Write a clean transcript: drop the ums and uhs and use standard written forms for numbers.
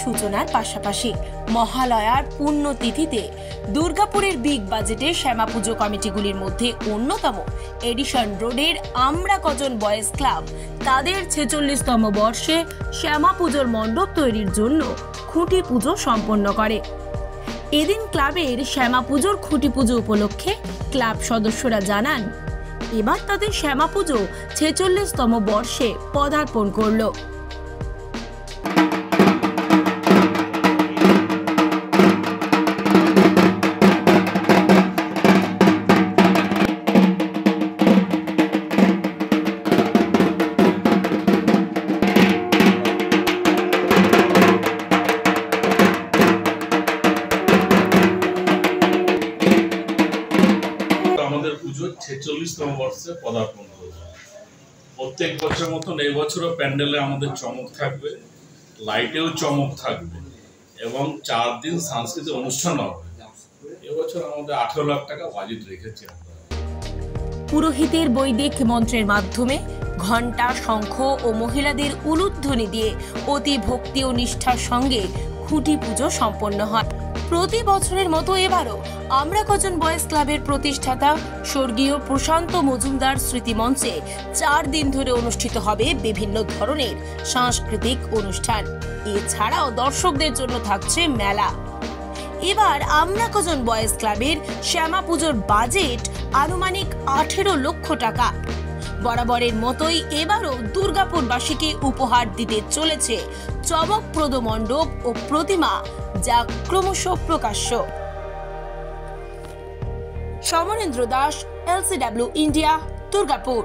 সূচনার পাশাপাশি মহালয়ার পুণ্যতিথিতে দুর্গাপুরের বিগ বাজেটে শ্যামা পুজো কমিটিগুলির মধ্যে অন্যতম এডিশন রোডের আমরা কজন বয়েজ ক্লাব তাদের 46তম বর্ষে শ্যামা পুজোর মণ্ডপ তৈরির জন্য খুঁটি পুজো সম্পন্ন করে। এদিন ক্লাবের শ্যামা পুজোর খুঁটি পুজো উপলক্ষে ক্লাব সদস্যরা জানান, এবার তাদের শ্যামা পুজো 46তম বর্ষে পদার্পণ করল। আমাদের পুজো 46তম বর্ষে পদার্পণ করবে। প্রত্যেক বছরের মতন এই বছরও প্যান্ডেলে আমাদের চমক থাকবে, লাইটেও চমক থাকবে এবং 4 দিন সাংস্কৃতিক অনুষ্ঠান হবে। এবছর আমাদের 18 লাখ টাকা বাজেট রেখেছি। পুরোহিতের বৈদিক মন্ত্রের মাধ্যমে ঘণ্টা, শঙ্খ ও মহিলাদের উলুধ্বনি দিয়ে অতি ভক্তি ও নিষ্ঠার সঙ্গে খুঁটি পুজো সম্পন্ন হয়। প্রতি বছরের মতো এবারও আমরা কজন বয়েজ ক্লাবের প্রতিষ্ঠাতা স্বর্গীয় প্রশান্ত মজুমদার স্মৃতি মঞ্চে 4 দিন ধরে অনুষ্ঠিত হবে বিভিন্ন ধরনের সাংস্কৃতিক অনুষ্ঠান। এছাড়াও দর্শকদের জন্য থাকছে মেলা। এবার আমরা কজন বয়েজ ক্লাবের শ্যামা পুজোর বাজেট আনুমানিক 18 লক্ষ টাকা। বরাবরের মতোই এবারও দুর্গাপুরবাসীকে উপহার দিতে চলেছে চমকপ্রদ মণ্ডপ ও প্রতিমা, যা ক্রমশ প্রকাশ্য। Samarendra Das, LCW India, Durgapur.